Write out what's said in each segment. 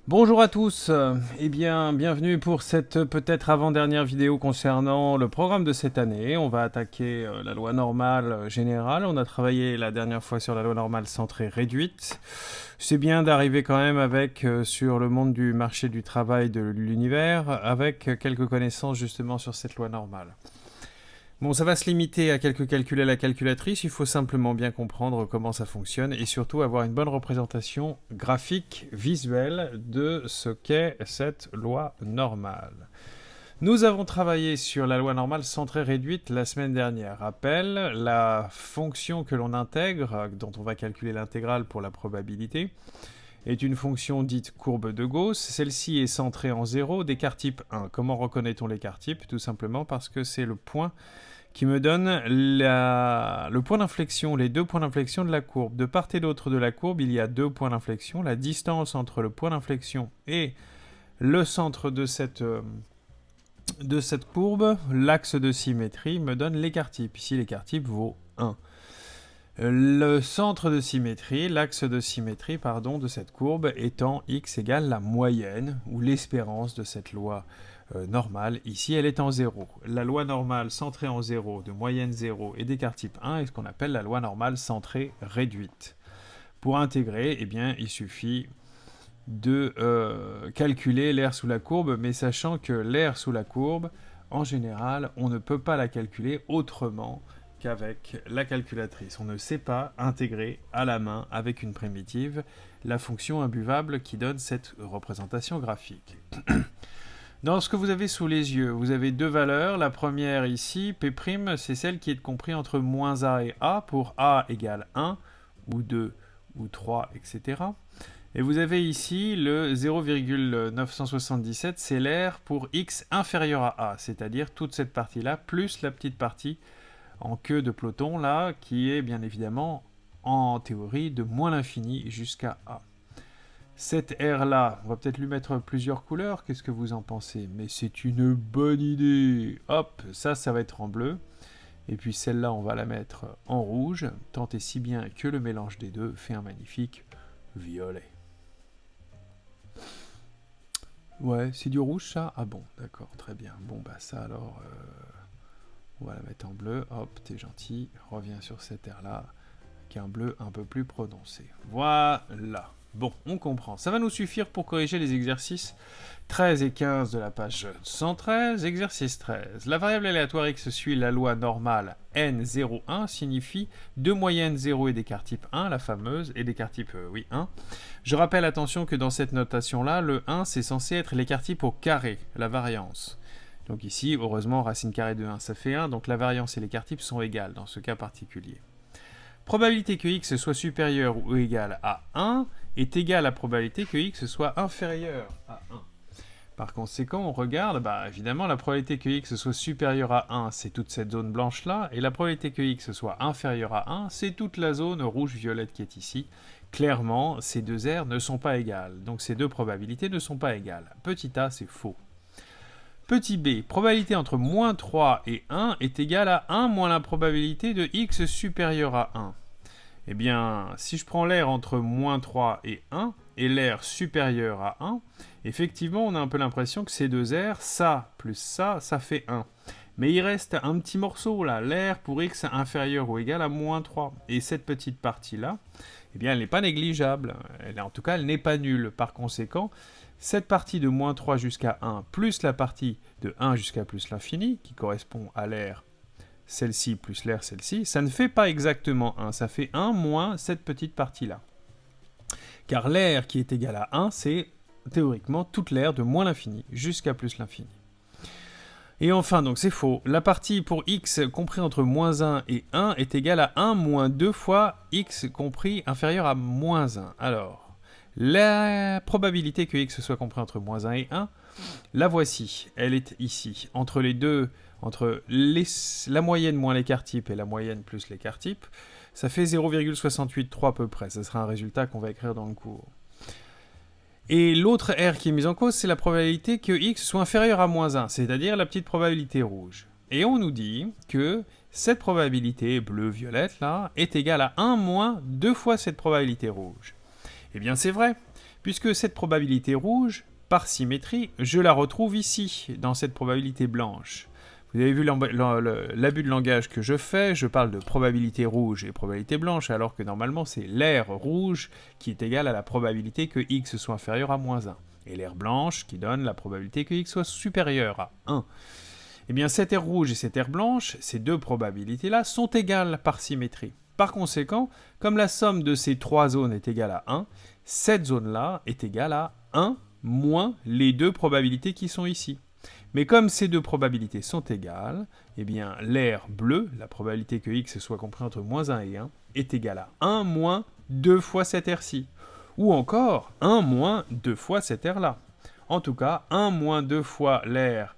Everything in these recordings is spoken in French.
Bonjour à tous, bienvenue pour cette peut-être avant-dernière vidéo concernant le programme de cette année. On va attaquer la loi normale générale. On a travaillé la dernière fois sur la loi normale centrée réduite. C'est bien d'arriver quand même avec sur le monde du marché du travail de l'univers, avec quelques connaissances justement sur cette loi normale. Bon, ça va se limiter à quelques calculs à la calculatrice, il faut simplement bien comprendre comment ça fonctionne et surtout avoir une bonne représentation graphique, visuelle de ce qu'est cette loi normale. Nous avons travaillé sur la loi normale centrée réduite la semaine dernière. Rappel, la fonction que l'on intègre, dont on va calculer l'intégrale pour la probabilité, est une fonction dite courbe de Gauss. Celle-ci est centrée en 0, d'écart type 1. Comment reconnaît-on l'écart type? Tout simplement parce que c'est le point qui me donne le point d'inflexion, les deux points d'inflexion de la courbe. De part et d'autre de la courbe, il y a deux points d'inflexion. La distance entre le point d'inflexion et le centre de cette courbe, l'axe de symétrie, me donne l'écart type. Ici, l'écart type vaut 1. Le centre de symétrie, l'axe de symétrie, de cette courbe étant x égale la moyenne ou l'espérance de cette loi normale. Ici, elle est en 0. La loi normale centrée en 0, de moyenne 0 et d'écart type 1 est ce qu'on appelle la loi normale centrée réduite. Pour intégrer, il suffit de calculer l'aire sous la courbe, mais sachant que l'aire sous la courbe, en général, on ne peut pas la calculer autrement qu'avec la calculatrice. On ne sait pas intégrer à la main avec une primitive la fonction imbuvable qui donne cette représentation graphique. Dans ce que vous avez sous les yeux, vous avez deux valeurs. La première ici, P', c'est celle qui est comprise entre moins A et A pour A égale 1, ou 2, ou 3, etc. Et vous avez ici le 0,977, c'est l'aire pour x inférieur à A, c'est-à-dire toute cette partie-là, plus la petite partie en queue de peloton, là, qui est bien évidemment, en théorie, de moins l'infini jusqu'à A. Cette aire-là, on va peut-être lui mettre plusieurs couleurs, qu'est-ce que vous en pensez? Mais c'est une bonne idée. Hop, ça va être en bleu. Et puis celle-là, on va la mettre en rouge, tant et si bien que le mélange des deux fait un magnifique violet. Ouais, c'est du rouge ça? Ah bon, d'accord, très bien. Bon, bah ça alors, on va la mettre en bleu. Hop, t'es gentil, reviens sur cette aire-là, qui est un bleu un peu plus prononcé. Voilà. Bon, on comprend. Ça va nous suffire pour corriger les exercices 13 et 15 de la page 113. Exercice 13. La variable aléatoire x suit la loi normale n01 signifie 2 moyennes 0 et d'écart type 1, la fameuse, et d'écart type 1. Je rappelle, attention, que dans cette notation-là, le 1, c'est censé être l'écart type au carré, la variance. Donc ici, heureusement, racine carrée de 1, ça fait 1, donc la variance et l'écart type sont égales dans ce cas particulier. Probabilité que x soit supérieur ou égal à 1 est égale à probabilité que x soit inférieur à 1. Par conséquent, on regarde, évidemment, la probabilité que x soit supérieur à 1, c'est toute cette zone blanche-là, et la probabilité que x soit inférieur à 1, c'est toute la zone rouge-violette qui est ici. Clairement, ces deux aires ne sont pas égales, donc ces deux probabilités ne sont pas égales. Petit a, c'est faux. Petit b, probabilité entre moins 3 et 1 est égale à 1 moins la probabilité de x supérieur à 1. Eh bien, si je prends l'aire entre moins 3 et 1, et l'aire supérieure à 1, effectivement, on a un peu l'impression que ces deux aires, ça plus ça fait 1. Mais il reste un petit morceau là, l'aire pour x inférieur ou égal à moins 3. Et cette petite partie-là, eh bien, elle n'est pas négligeable. En tout cas, elle n'est pas nulle. Par conséquent, cette partie de moins 3 jusqu'à 1, plus la partie de 1 jusqu'à plus l'infini, qui correspond à l'aire celle-ci plus l'aire celle-ci, ça ne fait pas exactement 1, ça fait 1 moins cette petite partie-là. Car l'aire qui est égale à 1, c'est théoriquement toute l'aire de moins l'infini jusqu'à plus l'infini. Et enfin, donc c'est faux, la partie pour x compris entre moins 1 et 1 est égale à 1 moins 2 fois x compris inférieur à moins 1. Alors, la probabilité que x soit compris entre moins 1 et 1, la voici, elle est ici, entre les deux, entre la moyenne moins l'écart type et la moyenne plus l'écart type, ça fait 0,683 à peu près, ça sera un résultat qu'on va écrire dans le cours. Et l'autre R qui est mise en cause, c'est la probabilité que x soit inférieur à moins 1, c'est-à-dire la petite probabilité rouge. Et on nous dit que cette probabilité bleu-violette là est égale à 1 moins 2 fois cette probabilité rouge. Eh bien c'est vrai, puisque cette probabilité rouge, par symétrie, je la retrouve ici, dans cette probabilité blanche. Vous avez vu l'abus de langage que je fais, je parle de probabilité rouge et probabilité blanche, alors que normalement c'est l'aire rouge qui est égale à la probabilité que x soit inférieur à moins 1, et l'aire blanche qui donne la probabilité que x soit supérieur à 1. Eh bien cette aire rouge et cette aire blanche, ces deux probabilités-là, sont égales par symétrie. Par conséquent, comme la somme de ces trois zones est égale à 1, cette zone-là est égale à 1 moins les deux probabilités qui sont ici. Mais comme ces deux probabilités sont égales, eh bien l'aire bleue, la probabilité que x soit compris entre moins 1 et 1, est égale à 1 moins 2 fois cette aire-ci. Ou encore 1 moins 2 fois cette aire-là. En tout cas, 1 moins 2 fois l'aire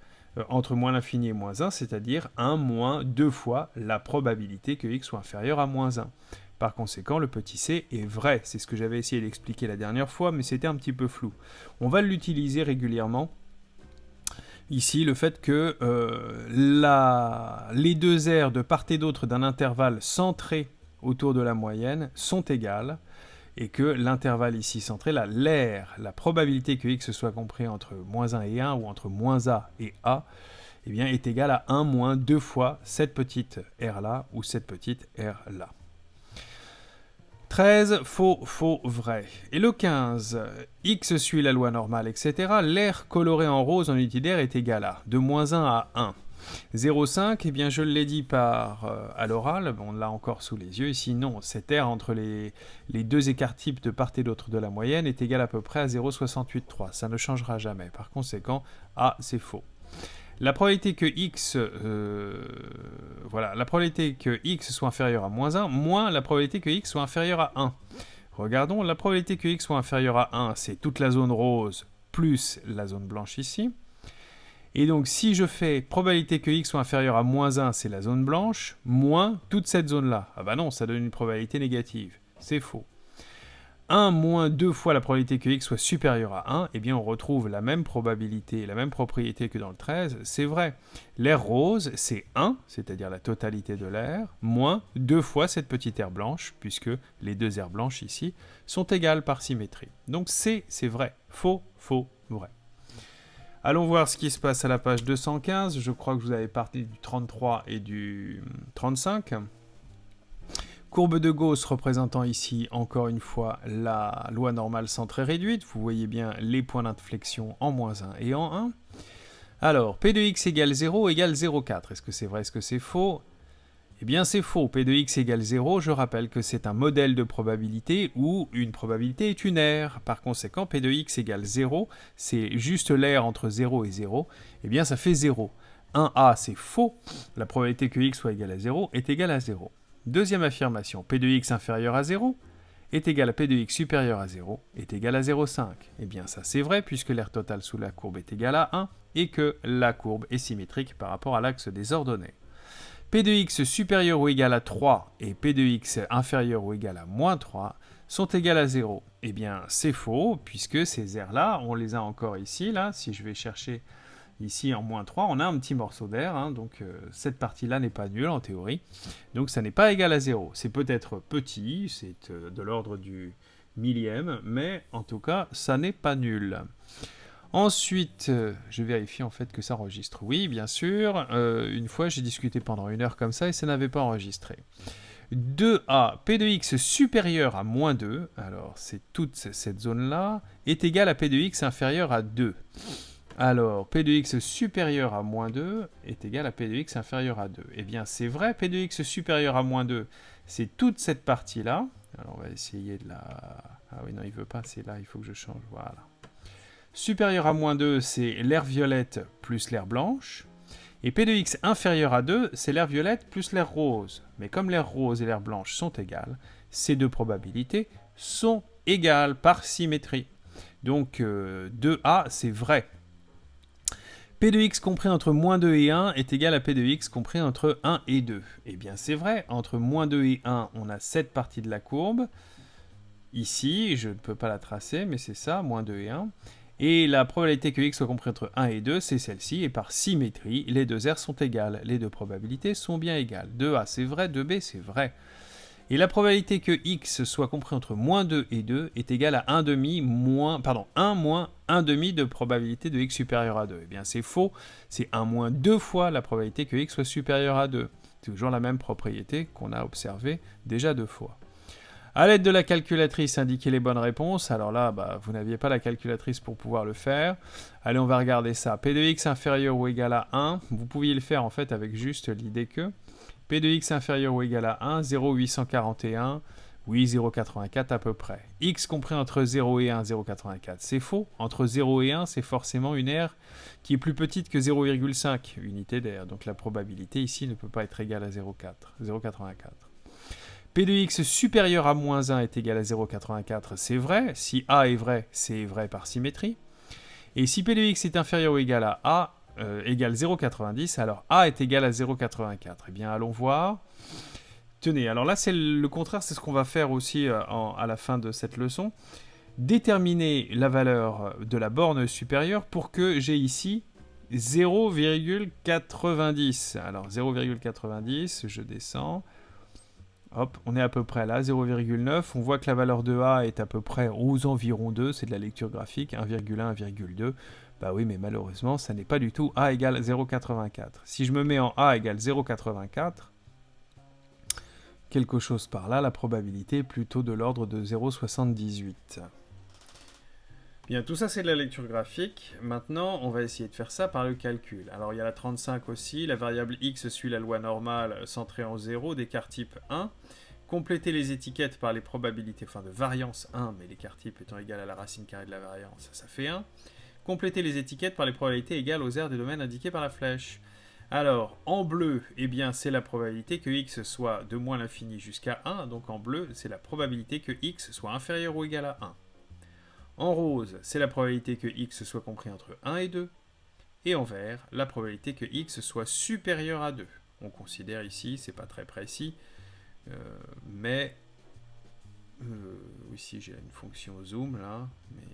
entre moins l'infini et moins 1, c'est-à-dire 1 moins 2 fois la probabilité que x soit inférieur à moins 1. Par conséquent, le petit c est vrai. C'est ce que j'avais essayé d'expliquer la dernière fois, mais c'était un petit peu flou. On va l'utiliser régulièrement. Ici, le fait que les deux aires de part et d'autre d'un intervalle centré autour de la moyenne sont égales, et que l'intervalle ici centré, l'aire, la probabilité que x soit compris entre moins 1 et 1, ou entre moins a et a, eh bien, est égale à 1 moins 2 fois cette petite aire-là, ou cette petite aire-là. 13, faux, faux, vrai. Et le 15, x suit la loi normale, etc. L'aire colorée en rose en unité d'aire est égale à de moins 1 à 1. 0,5, eh bien je l'ai dit à l'oral, on l'a encore sous les yeux. Ici, non, cette aire entre les deux écarts-types de part et d'autre de la moyenne est égale à peu près à 0,683. Ça ne changera jamais. Par conséquent, A, c'est faux. La probabilité que x, la probabilité que x soit inférieur à moins 1, moins la probabilité que x soit inférieur à 1. Regardons, la probabilité que x soit inférieur à 1, c'est toute la zone rose plus la zone blanche ici. Et donc, si je fais probabilité que x soit inférieur à moins 1, c'est la zone blanche, moins toute cette zone-là. Ah bah non, ça donne une probabilité négative. C'est faux. 1 moins 2 fois la probabilité que x soit supérieur à 1, eh bien on retrouve la même probabilité, la même propriété que dans le 13, c'est vrai. L'aire rose, c'est 1, c'est-à-dire la totalité de l'aire, moins 2 fois cette petite aire blanche, puisque les deux aires blanches ici sont égales par symétrie. Donc c'est vrai. Faux, faux, vrai. Allons voir ce qui se passe à la page 215. Je crois que vous avez parlé du 33 et du 35. Courbe de Gauss représentant ici, encore une fois, la loi normale centrée réduite. Vous voyez bien les points d'inflexion en moins 1 et en 1. Alors, P de x égale 0 égale 0,4. Est-ce que c'est vrai, est-ce que c'est faux? Eh bien, c'est faux. P de x égale 0, je rappelle que c'est un modèle de probabilité où une probabilité est une aire. Par conséquent, P de x égale 0, c'est juste l'aire entre 0 et 0. Eh bien, ça fait 0. 1a, c'est faux. La probabilité que x soit égal à 0 est égale à 0. Deuxième affirmation, P de x inférieur à 0 est égal à P de x supérieur à 0 est égal à 0,5. Eh bien ça c'est vrai puisque l'aire totale sous la courbe est égale à 1 et que la courbe est symétrique par rapport à l'axe des ordonnées. P de x supérieur ou égal à 3 et P de x inférieur ou égal à moins 3 sont égales à 0. Eh bien c'est faux puisque ces aires-là, on les a encore ici, là, si je vais chercher ici en moins 3, on a un petit morceau d'air, hein, donc cette partie-là n'est pas nulle en théorie, donc ça n'est pas égal à 0. C'est peut-être petit, c'est de l'ordre du millième, mais en tout cas, ça n'est pas nul. Ensuite, je vérifie en fait que ça enregistre. Oui, bien sûr, une fois j'ai discuté pendant 1 heure comme ça et ça n'avait pas enregistré. 2a, P de x supérieur à moins 2, alors c'est toute cette zone-là, est égal à P de x inférieur à 2. Alors, P de x supérieur à moins 2 est égal à P de x inférieur à 2. Eh bien, c'est vrai, P de x supérieur à moins 2, c'est toute cette partie-là. Alors, on va essayer de la... Ah oui, non, il ne veut pas, c'est là, il faut que je change. Voilà. Supérieur à moins 2, c'est l'aire violette plus l'aire blanche. Et P de x inférieur à 2, c'est l'aire violette plus l'aire rose. Mais comme l'aire rose et l'aire blanche sont égales, ces deux probabilités sont égales par symétrie. Donc, 2a, c'est vrai. P de x compris entre moins 2 et 1 est égal à P de x compris entre 1 et 2. Eh bien, c'est vrai. Entre moins 2 et 1, on a cette partie de la courbe. Ici, je ne peux pas la tracer, mais c'est ça, moins 2 et 1. Et la probabilité que x soit compris entre 1 et 2, c'est celle-ci. Et par symétrie, les deux aires sont égales. Les deux probabilités sont bien égales. 2a, c'est vrai. 2b, c'est vrai. Et la probabilité que x soit compris entre moins 2 et 2 est égale à 1 demi moins, pardon, 1 moins 1 demi de probabilité de x supérieur à 2. Eh bien, c'est faux. C'est 1 moins 2 fois la probabilité que x soit supérieur à 2. C'est toujours la même propriété qu'on a observée déjà 2 fois. À l'aide de la calculatrice, indiquez les bonnes réponses. Alors là, vous n'aviez pas la calculatrice pour pouvoir le faire. Allez, on va regarder ça. P de x inférieur ou égal à 1. Vous pouviez le faire en fait avec juste l'idée que P de x inférieur ou égal à 1, 0,841, oui, 0,84 à peu près. X compris entre 0 et 1, 0,84. C'est faux. Entre 0 et 1, c'est forcément une aire qui est plus petite que 0,5 unité d'air. Donc la probabilité ici ne peut pas être égale à 0,84. P de x supérieur à moins 1 est égal à 0,84, c'est vrai. Si A est vrai, c'est vrai par symétrie. Et si P de x est inférieur ou égal à A, égale 0,90, alors A est égal à 0,84. Eh bien, allons voir. Tenez, alors là, c'est le contraire, c'est ce qu'on va faire aussi à la fin de cette leçon. Déterminer la valeur de la borne supérieure pour que j'ai ici 0,90. Alors, 0,90, je descends. Hop, on est à peu près là, 0,9. On voit que la valeur de A est à peu près aux environs 2, c'est de la lecture graphique, 1,1, 1,2. Bah oui, mais malheureusement, ça n'est pas du tout A égale 0,84. Si je me mets en A égale 0,84, quelque chose par là, la probabilité est plutôt de l'ordre de 0,78. Bien, tout ça c'est de la lecture graphique. Maintenant, on va essayer de faire ça par le calcul. Alors, il y a la 35 aussi. La variable x suit la loi normale centrée en 0, d'écart type 1. Compléter les étiquettes par les probabilités, enfin de variance 1, mais l'écart type étant égal à la racine carrée de la variance, ça fait 1. Compléter les étiquettes par les probabilités égales aux aires des domaines indiqués par la flèche. Alors, en bleu, eh bien, c'est la probabilité que x soit de moins l'infini jusqu'à 1. Donc, en bleu, c'est la probabilité que x soit inférieur ou égal à 1. En rose, c'est la probabilité que x soit compris entre 1 et 2. Et en vert, la probabilité que x soit supérieur à 2. On considère ici, c'est pas très précis, mais ici j'ai une fonction zoom là, mais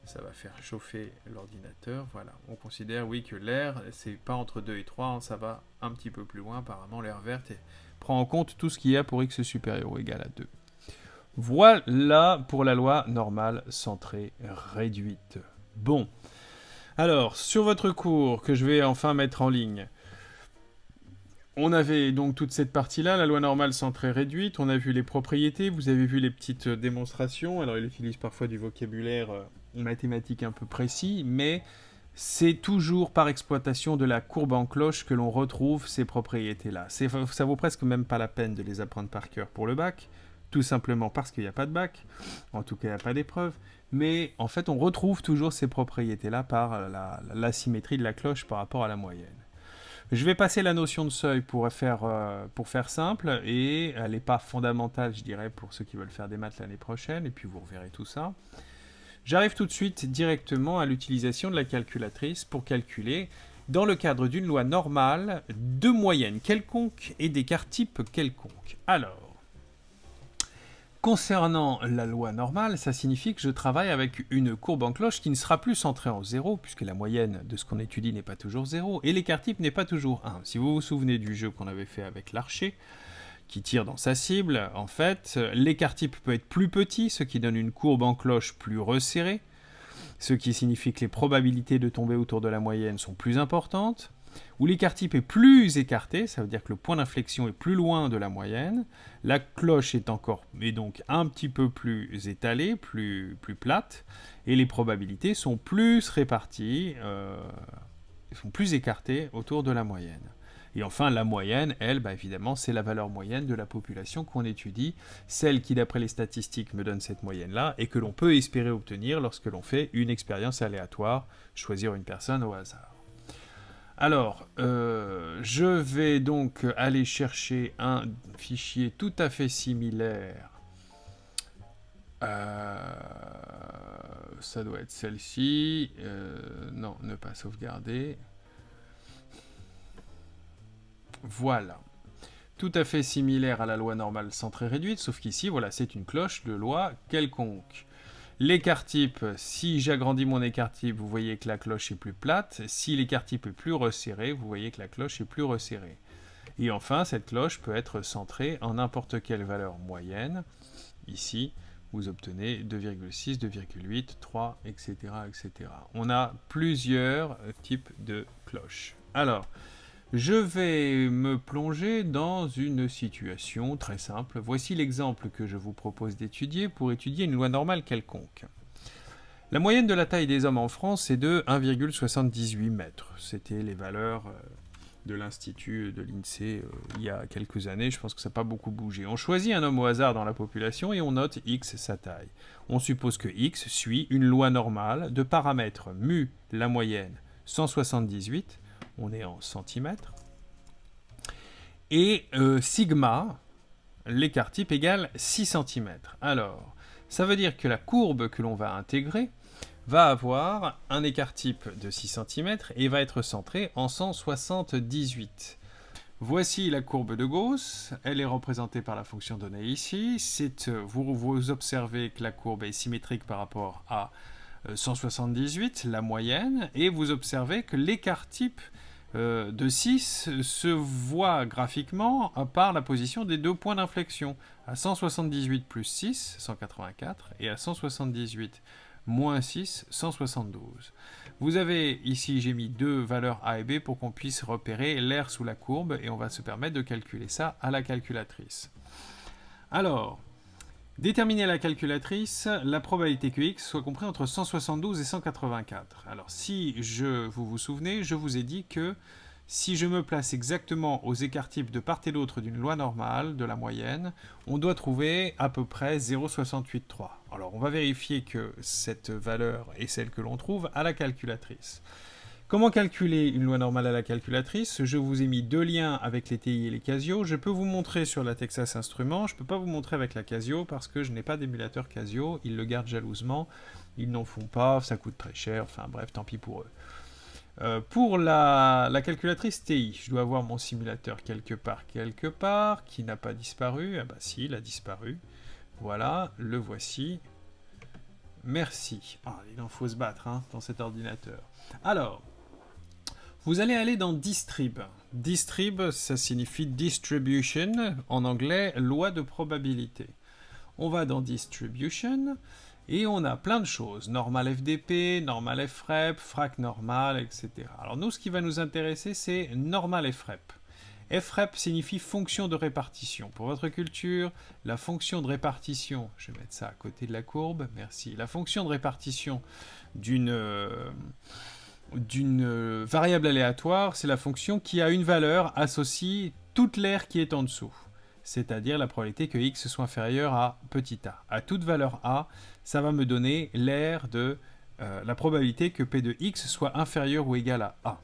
ça va faire chauffer l'ordinateur. Voilà, on considère oui que l'air, c'est pas entre 2 et 3, ça va un petit peu plus loin. Apparemment, l'air verte prend en compte tout ce qu'il y a pour x supérieur ou égal à 2. Voilà pour la loi normale centrée réduite. Bon, alors, sur votre cours, que je vais enfin mettre en ligne, on avait donc toute cette partie-là, la loi normale centrée réduite, on a vu les propriétés, vous avez vu les petites démonstrations, alors il utilise parfois du vocabulaire mathématique un peu précis, mais c'est toujours par exploitation de la courbe en cloche que l'on retrouve ces propriétés-là. Ça vaut presque même pas la peine de les apprendre par cœur pour le bac, tout simplement parce qu'il n'y a pas de bac, en tout cas il n'y a pas d'épreuve, mais en fait on retrouve toujours ces propriétés-là par la symétrie de la cloche par rapport à la moyenne. Je vais passer la notion de seuil pour faire simple, et elle n'est pas fondamentale, je dirais, pour ceux qui veulent faire des maths l'année prochaine, et puis vous reverrez tout ça. J'arrive tout de suite directement à l'utilisation de la calculatrice pour calculer, dans le cadre d'une loi normale, de moyenne quelconque et d'écart type quelconque. Alors, concernant la loi normale, ça signifie que je travaille avec une courbe en cloche qui ne sera plus centrée en 0, puisque la moyenne de ce qu'on étudie n'est pas toujours 0, et l'écart type n'est pas toujours 1. Si vous vous souvenez du jeu qu'on avait fait avec l'archer, qui tire dans sa cible, en fait, l'écart type peut être plus petit, ce qui donne une courbe en cloche plus resserrée, ce qui signifie que les probabilités de tomber autour de la moyenne sont plus importantes, où l'écart type est plus écarté, ça veut dire que le point d'inflexion est plus loin de la moyenne, la cloche est donc un petit peu plus étalée, plus plate, et les probabilités sont plus réparties, sont plus écartées autour de la moyenne. Et enfin, la moyenne, elle, évidemment, c'est la valeur moyenne de la population qu'on étudie, celle qui, d'après les statistiques, me donne cette moyenne-là, et que l'on peut espérer obtenir lorsque l'on fait une expérience aléatoire, choisir une personne au hasard. Alors, je vais donc aller chercher un fichier tout à fait similaire. Ça doit être celle-ci. Non, ne pas sauvegarder. Voilà. Tout à fait similaire à la loi normale centrée réduite, sauf qu'ici, voilà, c'est une cloche de loi quelconque. L'écart type, si j'agrandis mon écart type, vous voyez que la cloche est plus plate. Si l'écart type est plus resserré, vous voyez que la cloche est plus resserrée. Et enfin, cette cloche peut être centrée en n'importe quelle valeur moyenne. Ici, vous obtenez 2,6, 2,8, 3, etc., etc. On a plusieurs types de cloches. Alors, je vais me plonger dans une situation très simple. Voici l'exemple que je vous propose d'étudier pour étudier une loi normale quelconque. La moyenne de la taille des hommes en France est de 1,78 mètres. C'était les valeurs de l'Institut de l'INSEE il y a quelques années. Je pense que ça n'a pas beaucoup bougé. On choisit un homme au hasard dans la population et on note X sa taille. On suppose que X suit une loi normale de paramètres mu, la moyenne, 178, on est en centimètres, et sigma, l'écart type égale 6 cm. Alors, ça veut dire que la courbe que l'on va intégrer va avoir un écart type de 6 cm et va être centrée en 178. Voici la courbe de Gauss, elle est représentée par la fonction donnée ici. Vous observez que la courbe est symétrique par rapport à 178, la moyenne, et vous observez que l'écart type de 6 se voit graphiquement par la position des deux points d'inflexion, à 178 plus 6, 184, et à 178 moins 6, 172. Vous avez ici, j'ai mis deux valeurs A et B pour qu'on puisse repérer l'air sous la courbe, et on va se permettre de calculer ça à la calculatrice. Alors, déterminer à la calculatrice la probabilité que x soit compris entre 172 et 184. Alors si vous vous souvenez, je vous ai dit que si je me place exactement aux écarts types de part et d'autre d'une loi normale, de la moyenne, on doit trouver à peu près 0,683. Alors on va vérifier que cette valeur est celle que l'on trouve à la calculatrice. Comment calculer une loi normale à la calculatrice? Je vous ai mis deux liens avec les TI et les Casio. Je peux vous montrer sur la Texas Instruments. Je ne peux pas vous montrer avec la Casio parce que je n'ai pas d'émulateur Casio. Ils le gardent jalousement. Ils n'en font pas. Ça coûte très cher. Enfin bref, tant pis pour eux. Pour la calculatrice TI, je dois avoir mon simulateur quelque part, qui n'a pas disparu. Ah bah si, il a disparu. Voilà, le voici. Merci. Ah, il en faut se battre dans cet ordinateur. Alors, vous allez aller dans Distrib. Distrib, ça signifie Distribution, en anglais, loi de probabilité. On va dans Distribution, et on a plein de choses. Normal FDP, normal FREP, frac normal, etc. Alors nous, ce qui va nous intéresser, c'est normal FREP. FREP signifie fonction de répartition. Pour votre culture, la fonction de répartition, je vais mettre ça à côté de la courbe, merci. La fonction de répartition d'une variable aléatoire, c'est la fonction qui a une valeur associée toute l'aire qui est en dessous. C'est-à-dire la probabilité que x soit inférieur à petit a. À toute valeur a, ça va me donner l'aire de la probabilité que p de x soit inférieur ou égal à a.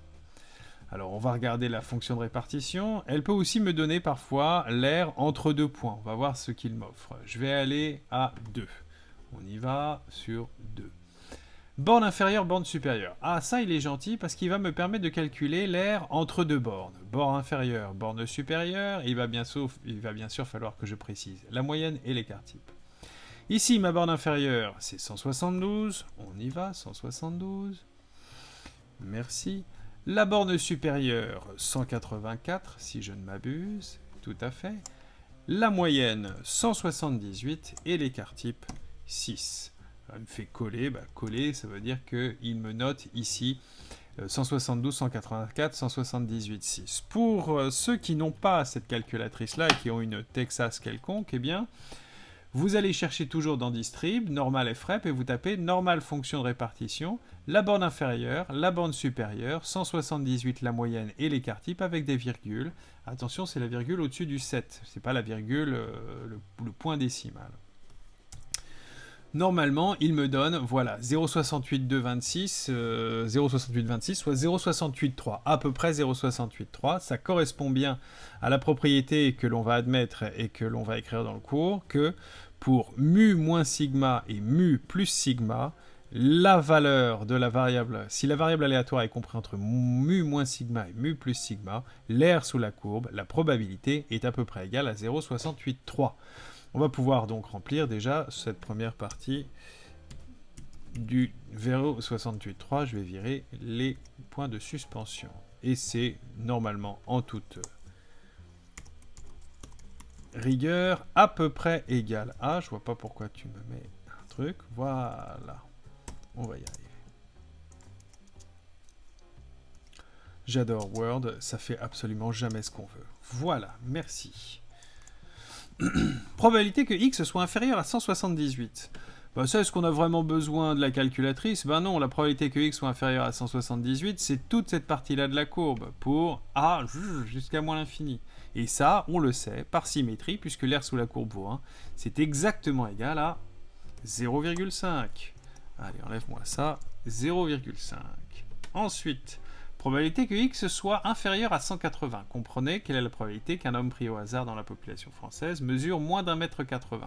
Alors on va regarder la fonction de répartition. Elle peut aussi me donner parfois l'aire entre deux points. On va voir ce qu'il m'offre. Je vais aller à 2. On y va sur 2. Borne inférieure, borne supérieure. Ah, ça, il est gentil parce qu'il va me permettre de calculer l'aire entre deux bornes. Borne inférieure, borne supérieure. Il va bien sûr falloir que je précise la moyenne et l'écart type. Ici, ma borne inférieure, c'est 172. On y va, 172. Merci. La borne supérieure, 184, si je ne m'abuse. Tout à fait. La moyenne, 178. Et l'écart type, 6. Il me fait coller, coller, ça veut dire qu'il me note ici 172, 184, 178, 6. Pour ceux qui n'ont pas cette calculatrice-là et qui ont une Texas quelconque, eh bien, vous allez chercher toujours dans Distrib, normal FREP, et vous tapez normal fonction de répartition, la borne inférieure, la borne supérieure, 178 la moyenne et l'écart type avec des virgules. Attention, c'est la virgule au-dessus du 7, c'est pas la virgule, le point décimal. Normalement, il me donne, voilà, 0,68226, 0,6826, soit 0,683, à peu près 0,683. Ça correspond bien à la propriété que l'on va admettre et que l'on va écrire dans le cours, que pour mu moins sigma et mu plus sigma, la valeur de la variable, si la variable aléatoire est comprise entre mu moins sigma et mu plus sigma, l'aire sous la courbe, la probabilité est à peu près égale à 0,683. On va pouvoir donc remplir déjà cette première partie du 0,683. Je vais virer les points de suspension. Et c'est normalement en toute rigueur à peu près égale à, je vois pas pourquoi tu me mets un truc, voilà, on va y arriver. J'adore Word, ça fait absolument jamais ce qu'on veut. Voilà, merci. Probabilité que x soit inférieur à 178. Ben ça, est-ce qu'on a vraiment besoin de la calculatrice? Ben non, la probabilité que x soit inférieur à 178, c'est toute cette partie-là de la courbe, pour a jusqu'à moins l'infini. Et ça, on le sait, par symétrie, puisque l'air sous la courbe vaut 1, c'est exactement égal à 0,5. Allez, enlève-moi ça, 0,5. Ensuite, probabilité que x soit inférieur à 180. Comprenez quelle est la probabilité qu'un homme pris au hasard dans la population française mesure moins d'1,80 m.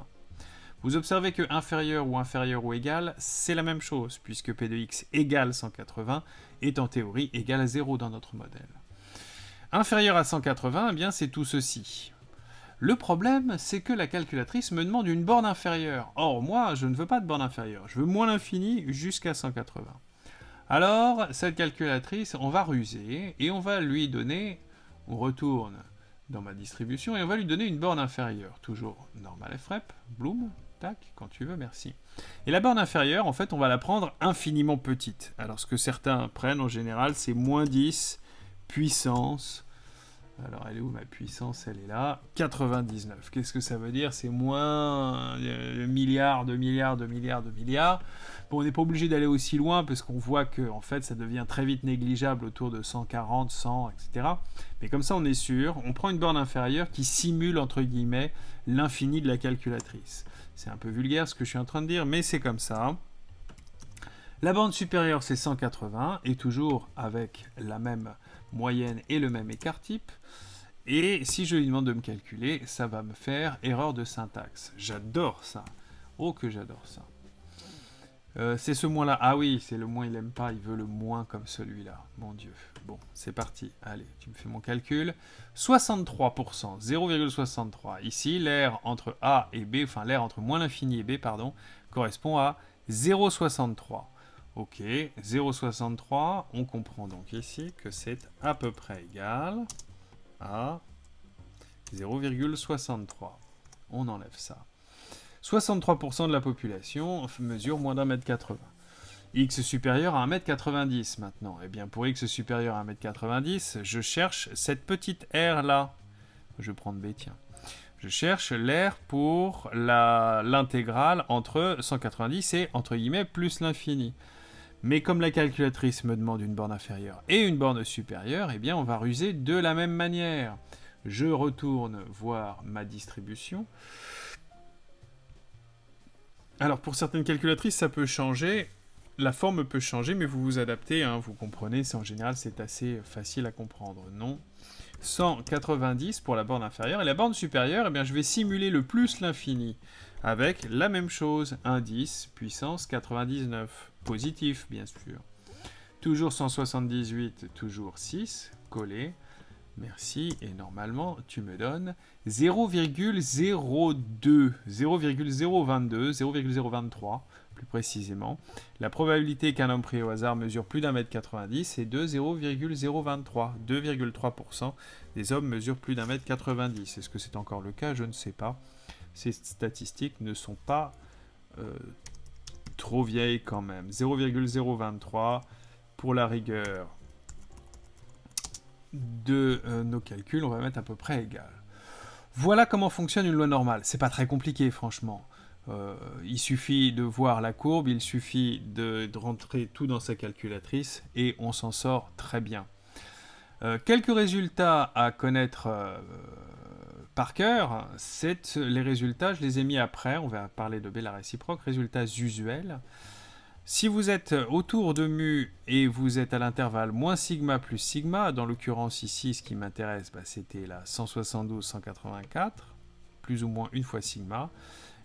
Vous observez que inférieur ou égal, c'est la même chose, puisque P de x égale 180 est en théorie égal à 0 dans notre modèle. Inférieur à 180, eh bien c'est tout ceci. Le problème, c'est que la calculatrice me demande une borne inférieure. Or, moi, je ne veux pas de borne inférieure. Je veux moins l'infini jusqu'à 180. Alors, cette calculatrice, on va ruser et on va lui donner, on retourne dans ma distribution et on va lui donner une borne inférieure. Toujours normal FREP, Bloom, tac, quand tu veux, merci. Et la borne inférieure, en fait, on va la prendre infiniment petite. Alors, ce que certains prennent en général, c'est moins 10 puissance. Alors, elle est où ma puissance? Elle est là. 99. Qu'est-ce que ça veut dire? C'est moins milliards de milliards de milliards de milliards. Bon, on n'est pas obligé d'aller aussi loin parce qu'on voit que en fait, ça devient très vite négligeable autour de 140, 100, etc. Mais comme ça, on est sûr. On prend une borne inférieure qui simule, entre guillemets, l'infini de la calculatrice. C'est un peu vulgaire ce que je suis en train de dire, mais c'est comme ça. La borne supérieure, c'est 180, et toujours avec la même moyenne et le même écart type. Et si je lui demande de me calculer, ça va me faire erreur de syntaxe. J'adore ça. Oh, que j'adore ça. C'est ce moins-là. Ah oui, c'est le moins, il n'aime pas, il veut le moins comme celui-là. Mon Dieu. Bon, c'est parti. Allez, tu me fais mon calcul. 63%, 0,63. Ici, l'air entre A et B, enfin l'air entre moins l'infini et B, pardon, correspond à 0,63. Ok, 0,63, on comprend donc ici que c'est à peu près égal à 0,63. On enlève ça. 63% de la population mesure moins d'1,80 m. X supérieur à 1,90 m maintenant. Eh bien, pour X supérieur à 1,90 m, je cherche cette petite R là. Je vais prendre B, tiens. Je cherche l'air pour l'intégrale entre 190 et, entre guillemets, plus l'infini. Mais comme la calculatrice me demande une borne inférieure et une borne supérieure, eh bien, on va ruser de la même manière. Je retourne voir ma distribution. Alors, pour certaines calculatrices, ça peut changer. La forme peut changer, mais vous vous adaptez. Hein, vous comprenez, en général, c'est assez facile à comprendre. Non. 190 pour la borne inférieure. Et la borne supérieure, eh bien, je vais simuler le plus l'infini avec la même chose. 1 10 puissance 99. Positif, bien sûr. Toujours 178, toujours 6. Collé. Merci. Et normalement, tu me donnes 0,02, 0,022, 0,023, plus précisément. La probabilité qu'un homme pris au hasard mesure plus d'1,90 m est de 0,023. 2,3% des hommes mesurent plus d'1,90 m. Est-ce que c'est encore le cas? Je ne sais pas. Ces statistiques ne sont pas trop vieilles quand même. 0,023 pour la rigueur de nos calculs, on va mettre à peu près égal. Voilà comment fonctionne une loi normale. C'est pas très compliqué, franchement. Il suffit de voir la courbe, il suffit de rentrer tout dans sa calculatrice et on s'en sort très bien. Quelques résultats à connaître par cœur, les résultats, je les ai mis après, on va parler de B la réciproque, résultats usuels. Si vous êtes autour de mu et vous êtes à l'intervalle moins sigma plus sigma, dans l'occurrence ici, ce qui m'intéresse, c'était la 172-184, plus ou moins une fois sigma,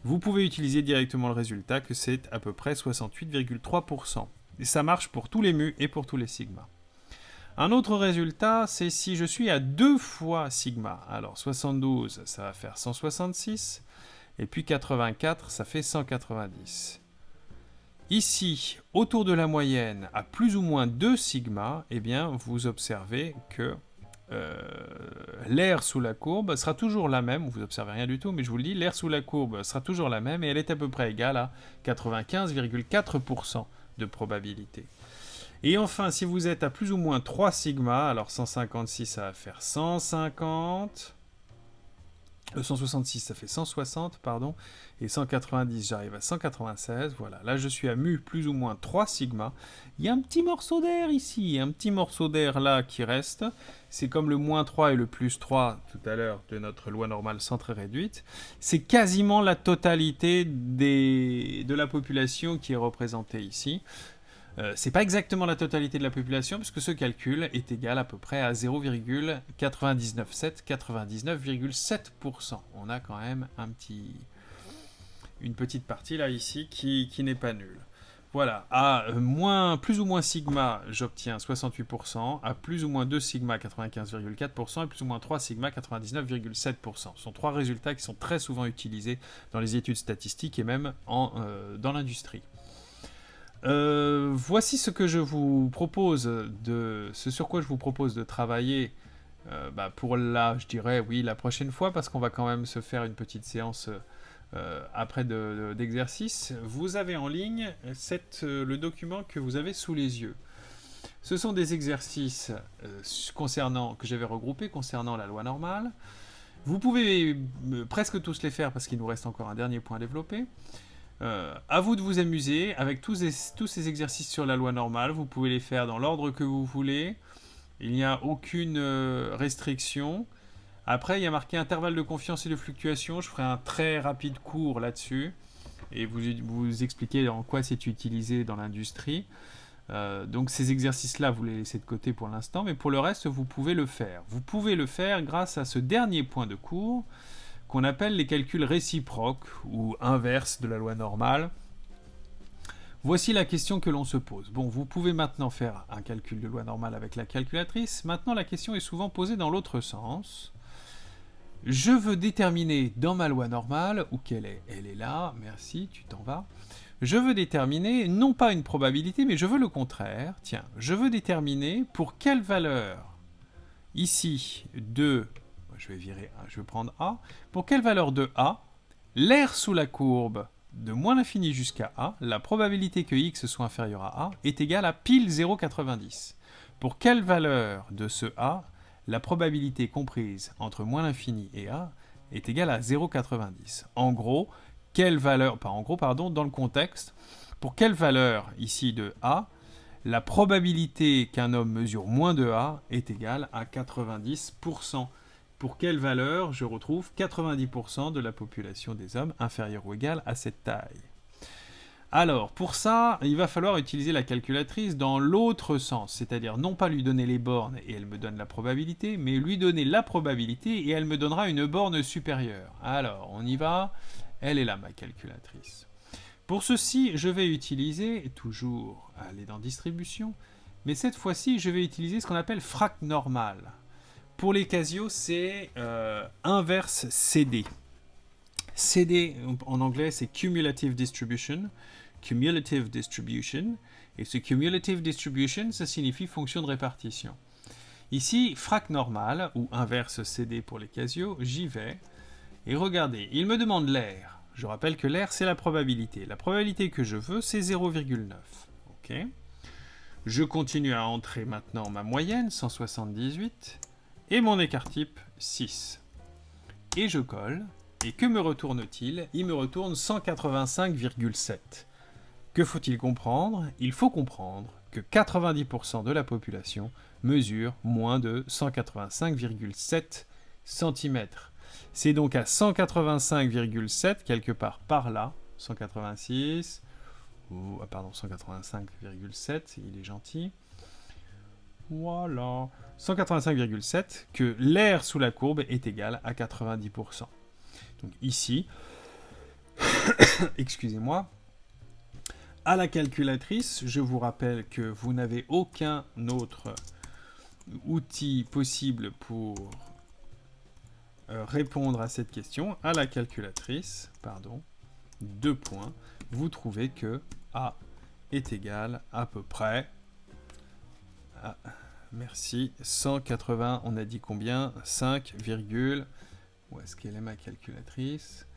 vous pouvez utiliser directement le résultat que c'est à peu près 68,3%. Et ça marche pour tous les mu et pour tous les sigma. Un autre résultat, c'est si je suis à 2 fois sigma. Alors 72, ça va faire 166, et puis 84, ça fait 190. Ici, autour de la moyenne, à plus ou moins 2 sigma, eh bien, vous observez que l'air sous la courbe sera toujours la même, vous observez rien du tout, mais je vous le dis, l'air sous la courbe sera toujours la même, et elle est à peu près égale à 95,4% de probabilité. Et enfin, si vous êtes à plus ou moins 3 sigma, alors 156 ça va faire 150, 166 ça fait 160, pardon, et 190 j'arrive à 196, voilà, là je suis à mu plus ou moins 3 sigma, il y a un petit morceau d'air ici, un petit morceau d'air là qui reste, c'est comme le moins 3 et le plus 3 tout à l'heure de notre loi normale centrée réduite, c'est quasiment la totalité de la population qui est représentée ici. C'est pas exactement la totalité de la population, puisque ce calcul est égal à peu près à 0,997, 99,7%. On a quand même une petite partie là ici qui n'est pas nulle. Voilà, à plus ou moins sigma, j'obtiens 68%, à plus ou moins 2 sigma, 95,4%, et plus ou moins 3 sigma, 99,7%. Ce sont trois résultats qui sont très souvent utilisés dans les études statistiques et même dans l'industrie. Voici ce que je vous propose ce sur quoi je vous propose de travailler pour je dirais oui la prochaine fois, parce qu'on va quand même se faire une petite séance après d'exercice. Vous avez en ligne le document que vous avez sous les yeux. Ce sont des exercices que j'avais regroupés concernant la loi normale. Vous pouvez presque tous les faire parce qu'il nous reste encore un dernier point à développer. À vous de vous amuser avec tous ces exercices sur la loi normale. Vous pouvez les faire dans l'ordre que vous voulez. Il n'y a aucune restriction. Après, il y a marqué intervalle de confiance et de fluctuation. Je ferai un très rapide cours là-dessus et vous expliquer en quoi c'est utilisé dans l'industrie. Donc ces exercices-là, vous les laissez de côté pour l'instant, mais pour le reste, vous pouvez le faire. Vous pouvez le faire grâce à ce dernier point de cours qu'on appelle les calculs réciproques ou inverses de la loi normale. Voici la question que l'on se pose. Bon, vous pouvez maintenant faire un calcul de loi normale avec la calculatrice. Maintenant, la question est souvent posée dans l'autre sens. Je veux déterminer dans ma loi normale, où qu'elle est, elle est là, merci, tu t'en vas. Je veux déterminer, non pas une probabilité, mais je veux le contraire. Tiens, je veux déterminer pour quelle valeur, ici, je vais prendre A. Pour quelle valeur de A, l'air sous la courbe de moins l'infini jusqu'à A, la probabilité que x soit inférieur à A est égale à pile 0,90. Pour quelle valeur de ce A, la probabilité comprise entre moins l'infini et A est égale à 0,90. En gros, dans le contexte, pour quelle valeur ici de A, la probabilité qu'un homme mesure moins de A est égale à 90%. Pour quelle valeur je retrouve 90% de la population des hommes inférieure ou égale à cette taille. Alors, pour ça, il va falloir utiliser la calculatrice dans l'autre sens, c'est-à-dire non pas lui donner les bornes et elle me donne la probabilité, mais lui donner la probabilité et elle me donnera une borne supérieure. Alors, on y va, elle est là ma calculatrice. Pour ceci, je vais utiliser, toujours aller dans distribution, mais cette fois-ci, je vais utiliser ce qu'on appelle frac normal. Pour les Casio, c'est inverse CD. CD, en anglais, c'est Cumulative Distribution. Cumulative Distribution. Et ce Cumulative Distribution, ça signifie fonction de répartition. Ici, frac normal, ou inverse CD pour les Casio, j'y vais. Et regardez, il me demande l'air. Je rappelle que l'air, c'est la probabilité. La probabilité que je veux, c'est 0,9. Ok. Je continue à entrer maintenant ma moyenne, 178. Et mon écart type, 6. Et je colle. Et que me retourne-t-il? Il me retourne 185,7. Que faut-il comprendre? Il faut comprendre que 90% de la population mesure moins de 185,7 cm. C'est donc à 185,7, quelque part par là, 186, ou, pardon, 185,7, il est gentil. Voilà, 185,7, que l'air sous la courbe est égal à 90%. Donc ici, excusez-moi, à la calculatrice, je vous rappelle que vous n'avez aucun autre outil possible pour répondre à cette question. À la calculatrice, pardon, 2 points, vous trouvez que A est égal à peu près à merci. 180, on a dit combien? 5, où est-ce qu'elle est ma calculatrice?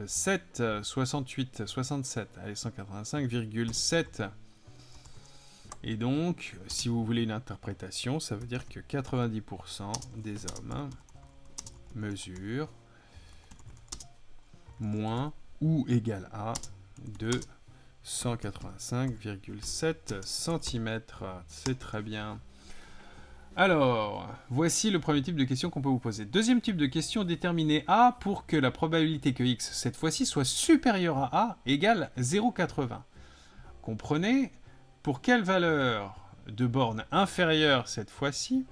7, 68, 67, allez, 185,7. Et donc, si vous voulez une interprétation, ça veut dire que 90% des hommes mesurent moins ou égal à 185,7 cm. C'est très bien. Alors, voici le premier type de question qu'on peut vous poser. Deuxième type de question, déterminer A pour que la probabilité que X, cette fois-ci, soit supérieure à A égale 0,80. Comprenez, pour quelle valeur de borne inférieure cette fois-ci,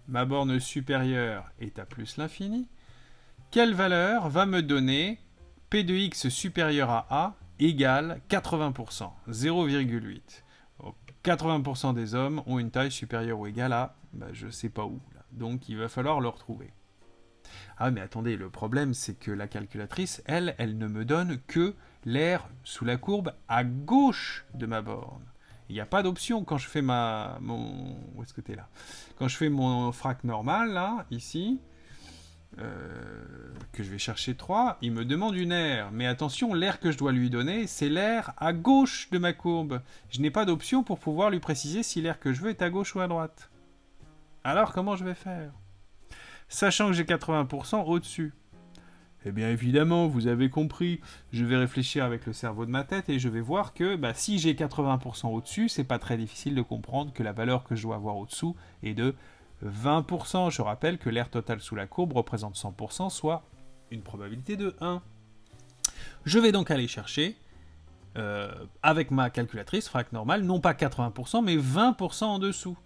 ma borne supérieure est à plus l'infini, quelle valeur va me donner P de X supérieur à A égale 80%, 0,8. 80% des hommes ont une taille supérieure ou égale à, je ne sais pas où. Là. Donc, il va falloir le retrouver. Ah, mais attendez, le problème, c'est que la calculatrice, elle ne me donne que l'air sous la courbe à gauche de ma borne. Il n'y a pas d'option quand je fais où est-ce que tu es là? Quand je fais mon frac normal, là, ici, que je vais chercher 3, il me demande une aire. Mais attention, l'air que je dois lui donner, c'est l'air à gauche de ma courbe. Je n'ai pas d'option pour pouvoir lui préciser si l'air que je veux est à gauche ou à droite. Alors, comment je vais faire? Sachant que j'ai 80% au-dessus. Eh bien, évidemment, vous avez compris, je vais réfléchir avec le cerveau de ma tête et je vais voir que si j'ai 80% au-dessus, c'est pas très difficile de comprendre que la valeur que je dois avoir au-dessous est de 20%. Je rappelle que l'air total sous la courbe représente 100%, soit une probabilité de 1. Je vais donc aller chercher, avec ma calculatrice, frac normal, non pas 80%, mais 20% en dessous.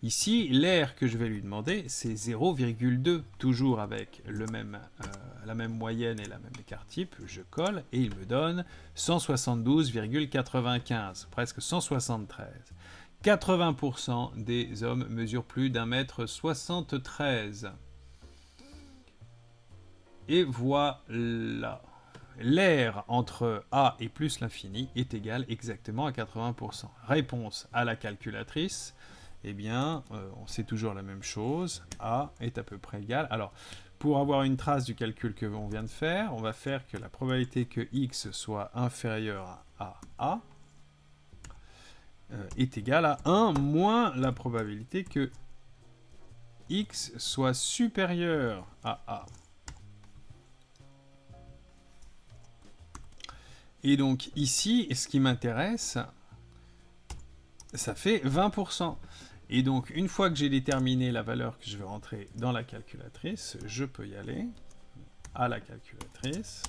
Ici, l'air que je vais lui demander, c'est 0,2, toujours avec la même moyenne et la même écart type. Je colle et il me donne 172,95, presque 173. 80% des hommes mesurent plus d'1,73 m. Et voilà. L'air entre A et plus l'infini est égal exactement à 80%. Réponse à la calculatrice. Eh bien, on sait toujours la même chose. A est à peu près égal. Alors, pour avoir une trace du calcul que l'on vient de faire, on va faire que la probabilité que X soit inférieur à A est égale à 1 moins la probabilité que X soit supérieur à A. Et donc ici, ce qui m'intéresse, ça fait 20%. Et donc, une fois que j'ai déterminé la valeur que je vais rentrer dans la calculatrice, je peux y aller à la calculatrice.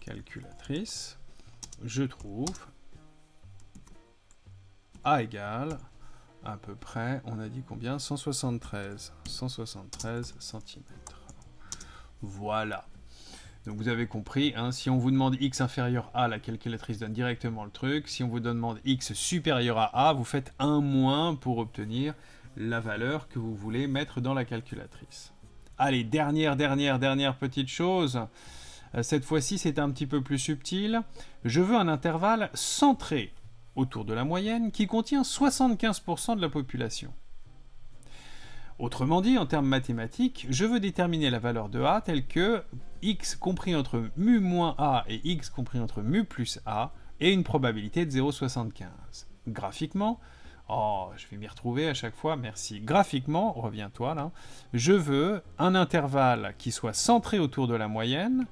Calculatrice, je trouve A égale à peu près, on a dit combien? 173 cm. Voilà. Donc vous avez compris, hein, si on vous demande x inférieur à, la calculatrice donne directement le truc. Si on vous demande x supérieur à a, vous faites 1 moins pour obtenir la valeur que vous voulez mettre dans la calculatrice. Allez, dernière petite chose. Cette fois-ci, c'est un petit peu plus subtil. Je veux un intervalle centré autour de la moyenne qui contient 75% de la population. Autrement dit, en termes mathématiques, je veux déterminer la valeur de A telle que x compris entre mu moins A et x compris entre mu plus A ait une probabilité de 0,75. Graphiquement, je vais m'y retrouver à chaque fois, merci. Graphiquement, reviens-toi là, je veux un intervalle qui soit centré autour de la moyenne,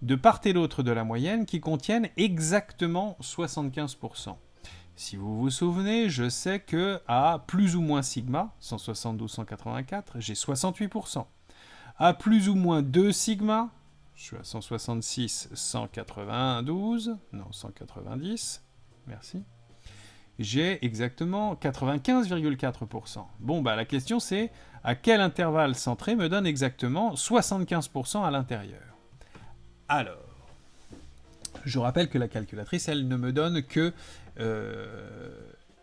de part et d'autre de la moyenne, qui contienne exactement 75%. Si vous vous souvenez, je sais que à plus ou moins sigma, 172-184, j'ai 68%. À plus ou moins 2 sigma, je suis à 166-192, non 190, merci, j'ai exactement 95,4%. Bon, la question c'est à quel intervalle centré me donne exactement 75% à l'intérieur. Alors, je rappelle que la calculatrice, elle ne me donne que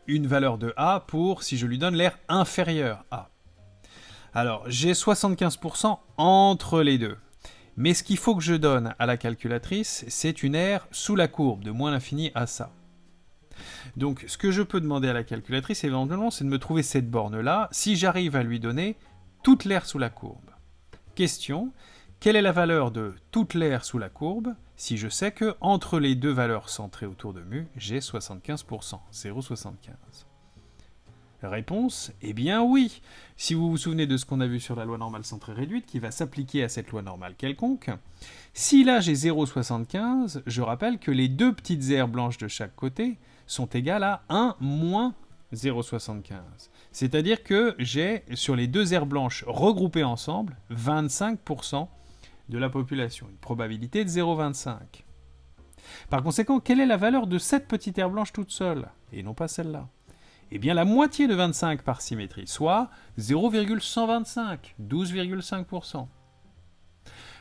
une valeur de A pour si je lui donne l'air inférieur à. Alors, j'ai 75% entre les deux. Mais ce qu'il faut que je donne à la calculatrice, c'est une aire sous la courbe, de moins l'infini à ça. Donc, ce que je peux demander à la calculatrice, éventuellement, c'est de me trouver cette borne-là, si j'arrive à lui donner toute l'aire sous la courbe. Question, quelle est la valeur de toute l'aire sous la courbe si je sais que entre les deux valeurs centrées autour de mu, j'ai 75%, 0,75. Réponse, eh bien oui. Si vous vous souvenez de ce qu'on a vu sur la loi normale centrée réduite, qui va s'appliquer à cette loi normale quelconque, si là j'ai 0,75, je rappelle que les deux petites aires blanches de chaque côté sont égales à 1 moins 0,75. C'est-à-dire que j'ai, sur les deux aires blanches regroupées ensemble, 25% de la population, une probabilité de 0,25. Par conséquent, quelle est la valeur de cette petite aire blanche toute seule, et non pas celle-là? Eh bien, la moitié de 25 par symétrie, soit 0,125, 12,5%.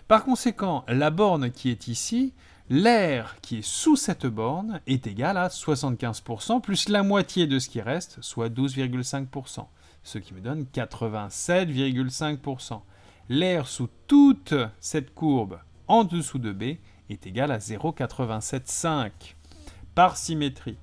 Par conséquent, la borne qui est ici, l'aire qui est sous cette borne est égale à 75% plus la moitié de ce qui reste, soit 12,5%, ce qui me donne 87,5%. L'aire sous toute cette courbe en dessous de B est égale à 0,875 par symétrie.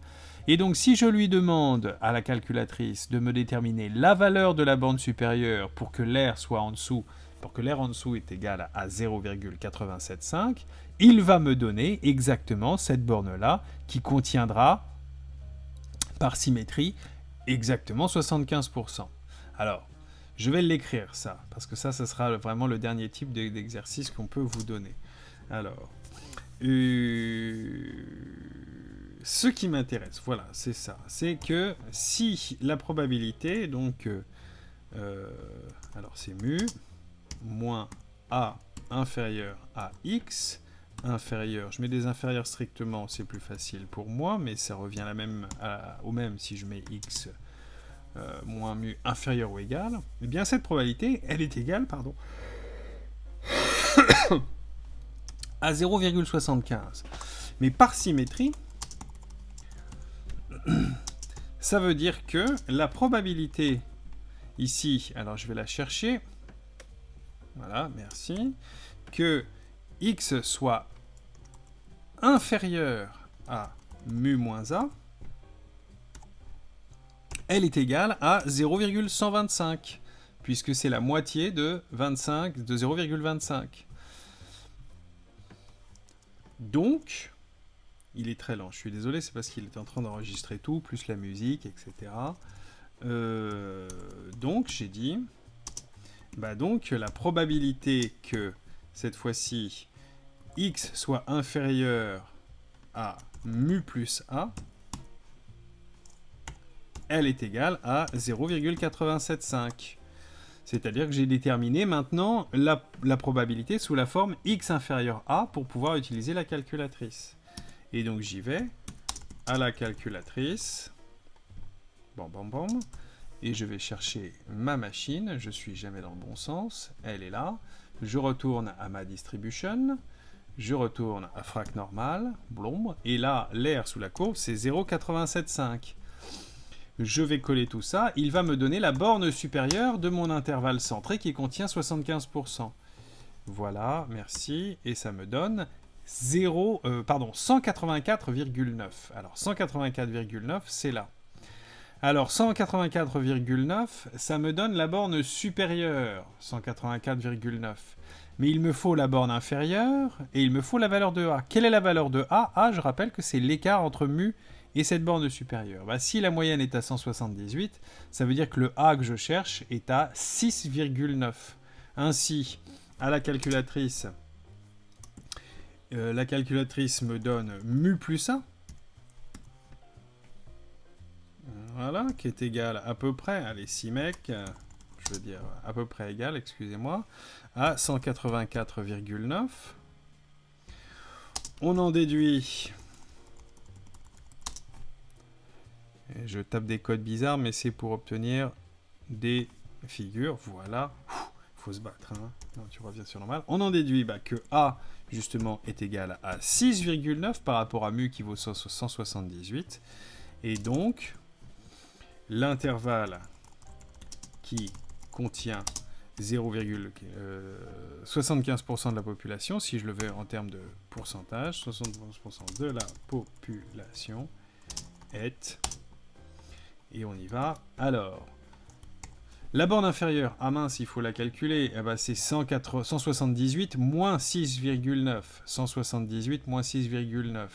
Et donc, si je lui demande à la calculatrice de me déterminer la valeur de la borne supérieure pour que l'aire soit en dessous, pour que l'aire en dessous est égale à 0,875, il va me donner exactement cette borne-là qui contiendra, par symétrie, exactement 75%. Alors, je vais l'écrire, ça, parce que ça sera vraiment le dernier type d'exercice qu'on peut vous donner. Alors, ce qui m'intéresse, voilà, c'est ça. C'est que si la probabilité, donc, alors c'est mu, moins A inférieur à X, inférieur, je mets des inférieurs strictement, c'est plus facile pour moi, mais ça revient au même si je mets X moins mu inférieur ou égal, eh bien cette probabilité, elle est égale, pardon, à 0,75. Mais par symétrie, ça veut dire que la probabilité ici, alors je vais la chercher, voilà, merci, que X soit inférieur à mu moins A, elle est égale à 0,125, puisque c'est la moitié de 0,25. Donc, il est très lent, je suis désolé, c'est parce qu'il est en train d'enregistrer tout, plus la musique, etc. Donc, j'ai dit, donc la probabilité que, cette fois-ci, X soit inférieur à mu plus A, elle est égale à 0,875. C'est-à-dire que j'ai déterminé maintenant la probabilité sous la forme x inférieur a pour pouvoir utiliser la calculatrice. Et donc j'y vais à la calculatrice. Bam, bam, bam. Et je vais chercher ma machine. Je suis jamais dans le bon sens. Elle est là. Je retourne à ma distribution. Je retourne à frac normal. Blombe. Et là, l'aire sous la courbe, c'est 0,875. Je vais coller tout ça, il va me donner la borne supérieure de mon intervalle centré qui contient 75%. Voilà, merci, et ça me donne 184,9. Alors 184,9, c'est là. Alors 184,9, ça me donne la borne supérieure, 184,9. Mais il me faut la borne inférieure, et il me faut la valeur de A. Quelle est la valeur de A? A, je rappelle que c'est l'écart entre mu et cette borne supérieure. Si la moyenne est à 178, ça veut dire que le A que je cherche est à 6,9. Ainsi, à la calculatrice me donne mu plus A, voilà, qui est égal à peu près, allez, 6 mecs, je veux dire à peu près égal, excusez-moi, à 184,9. On en déduit... Je tape des codes bizarres, mais c'est pour obtenir des figures. Voilà. Il faut se battre. Hein. Non, tu reviens sur normal. On en déduit que A, justement, est égal à 6,9 par rapport à mu qui vaut 178. Et donc, l'intervalle qui contient 0,75% de la population, si je le veux en termes de pourcentage, 75% de la population Et on y va. Alors, la borne inférieure, ah mince, il faut la calculer. Eh ben, c'est 178 moins 6,9. 178 moins 6,9.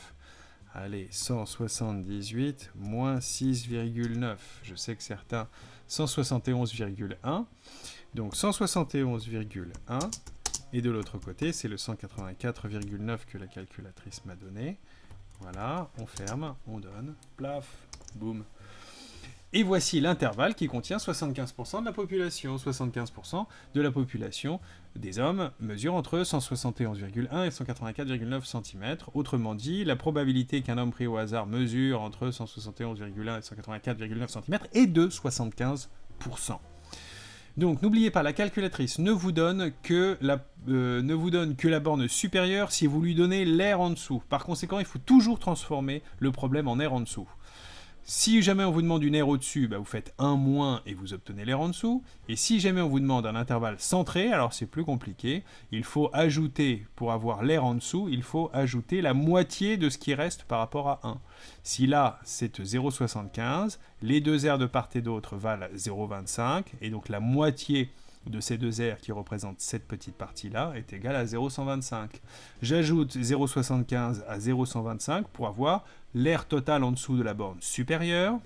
Allez, 178 moins 6,9. Je sais que certains... 171,1. Donc 171,1. Et de l'autre côté, c'est le 184,9 que la calculatrice m'a donné. Voilà, on ferme, on donne, plaf, boum. Et voici l'intervalle qui contient 75% de la population. 75% de la population des hommes mesure entre 171,1 et 184,9 cm. Autrement dit, la probabilité qu'un homme pris au hasard mesure entre 171,1 et 184,9 cm est de 75%. Donc n'oubliez pas, la calculatrice ne vous donne que la borne supérieure si vous lui donnez l'air en dessous. Par conséquent, il faut toujours transformer le problème en air en dessous. Si jamais on vous demande une aire au-dessus, bah vous faites 1 moins et vous obtenez l'aire en dessous. Et si jamais on vous demande un intervalle centré, alors c'est plus compliqué. Il faut ajouter, pour avoir l'aire en dessous, il faut ajouter la moitié de ce qui reste par rapport à 1. Si là, c'est 0,75, les deux aires de part et d'autre valent 0,25. Et donc la moitié de ces deux aires qui représentent cette petite partie-là est égale à 0,125. J'ajoute 0,75 à 0,125 pour avoir l'aire totale en dessous de la borne supérieure,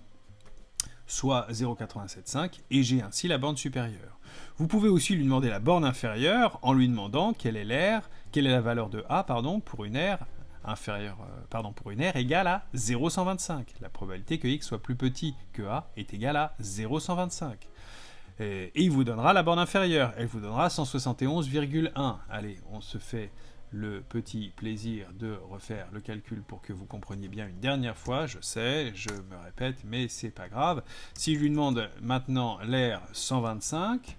soit 0,875, et j'ai ainsi la borne supérieure. Vous pouvez aussi lui demander la borne inférieure en lui demandant quelle est la valeur de A pour une aire pour une aire égale à 0,125. La probabilité que x soit plus petit que A est égale à 0,125. Et il vous donnera la borne inférieure. Elle vous donnera 171,1. Allez, on se fait le petit plaisir de refaire le calcul pour que vous compreniez bien une dernière fois. Je sais, je me répète, mais c'est pas grave. Si je lui demande maintenant l'air 125,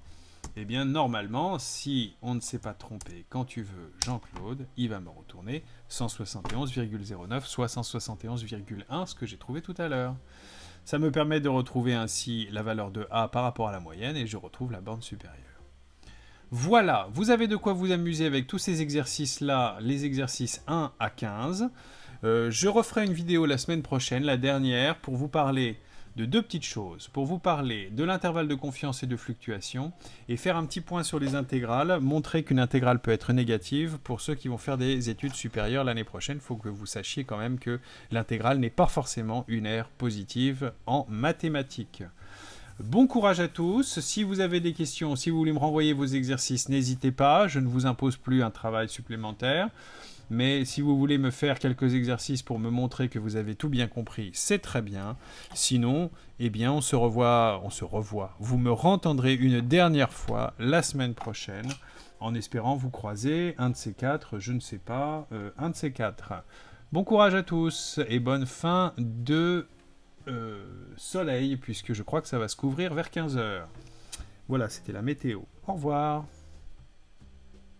eh bien normalement, si on ne s'est pas trompé quand tu veux Jean-Claude, il va me retourner 171,09, soit 171,1, ce que j'ai trouvé tout à l'heure. Ça me permet de retrouver ainsi la valeur de A par rapport à la moyenne et je retrouve la borne supérieure. Voilà, vous avez de quoi vous amuser avec tous ces exercices-là, les exercices 1 à 15. Je referai une vidéo la semaine prochaine, la dernière, pour vous parler de deux petites choses. Pour vous parler de l'intervalle de confiance et de fluctuation et faire un petit point sur les intégrales, montrer qu'une intégrale peut être négative. Pour ceux qui vont faire des études supérieures l'année prochaine, il faut que vous sachiez quand même que l'intégrale n'est pas forcément une aire positive en mathématiques. Bon courage à tous. Si vous avez des questions, si vous voulez me renvoyer vos exercices, n'hésitez pas. Je ne vous impose plus un travail supplémentaire. Mais si vous voulez me faire quelques exercices pour me montrer que vous avez tout bien compris, c'est très bien. Sinon, eh bien, on se revoit. Vous me rentendrez une dernière fois la semaine prochaine, en espérant vous croiser un de ces quatre, je ne sais pas, un de ces quatre. Bon courage à tous et bonne fin de soleil, puisque je crois que ça va se couvrir vers 15h. Voilà, c'était la météo. Au revoir.